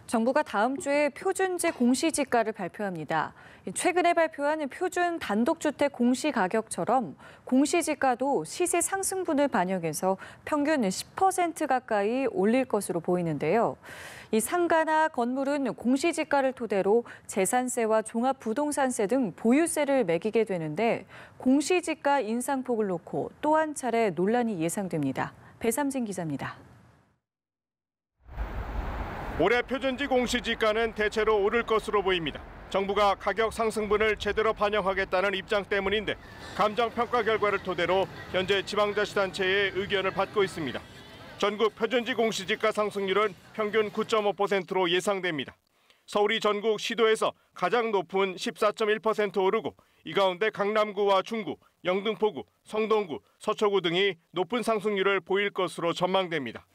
정부가 다음 주에 표준지 공시지가를 발표합니다. 최근에 발표한 표준 단독주택 공시가격처럼 공시지가도 시세 상승분을 반영해서 평균 10% 가까이 올릴 것으로 보이는데요. 이 상가나 건물은 공시지가를 토대로 재산세와 종합부동산세 등 보유세를 매기게 되는데 공시지가 인상폭을 놓고 또 한 차례 논란이 예상됩니다. 배삼진 기자입니다. 올해 표준지 공시지가는 대체로 오를 것으로 보입니다. 정부가 가격 상승분을 제대로 반영하겠다는 입장 때문인데 감정평가 결과를 토대로 현재 지방자치단체의 의견을 받고 있습니다. 전국 표준지 공시지가 상승률은 평균 9.5%로 예상됩니다. 서울이 전국 시도에서 가장 높은 14.1% 오르고 이 가운데 강남구와 중구, 영등포구, 성동구, 서초구 등이 높은 상승률을 보일 것으로 전망됩니다.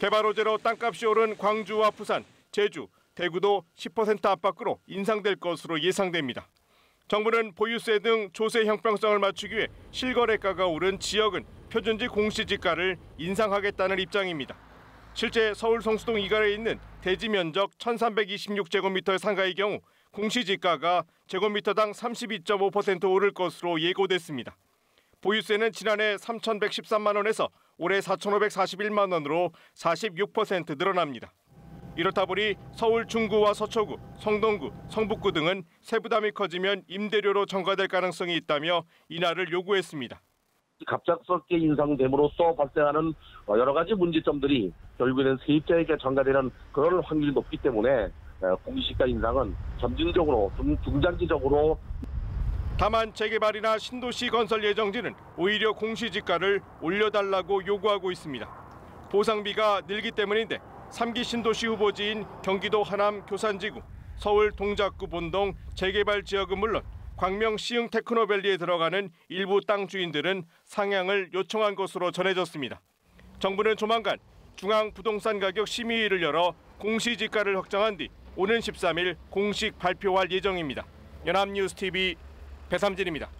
개발 호재로 땅값이 오른 광주와 부산, 제주, 대구도 10% 안팎으로 인상될 것으로 예상됩니다. 정부는 보유세 등 조세 형평성을 맞추기 위해 실거래가가 오른 지역은 표준지 공시지가를 인상하겠다는 입장입니다. 실제 서울 성수동 이갈에 있는 대지 면적 1326제곱미터의 상가의 경우 공시지가가 제곱미터당 32.5% 오를 것으로 예고됐습니다. 보유세는 지난해 3,113만 원에서 올해 4,541만 원으로 46% 늘어납니다. 이렇다 보니 서울 중구와 서초구, 성동구, 성북구 등은 세부담이 커지면 임대료로 전가될 가능성이 있다며 인하를 요구했습니다. 갑작스럽게 인상됨으로써 발생하는 여러 가지 문제점들이 결국에는 세입자에게 전가되는 그런 확률이 높기 때문에 공시지가 인상은 점진적으로, 중장기적으로. 다만 재개발이나 신도시 건설 예정지는 오히려 공시지가를 올려달라고 요구하고 있습니다. 보상비가 늘기 때문인데 3기 신도시 후보지인 경기도 하남 교산지구, 서울 동작구 본동 재개발 지역은 물론 광명 시흥 테크노밸리에 들어가는 일부 땅 주인들은 상향을 요청한 것으로 전해졌습니다. 정부는 조만간 중앙부동산가격 심의위를 열어 공시지가를 확정한 뒤 오는 13일 공식 발표할 예정입니다. 연합뉴스TV 배삼진입니다.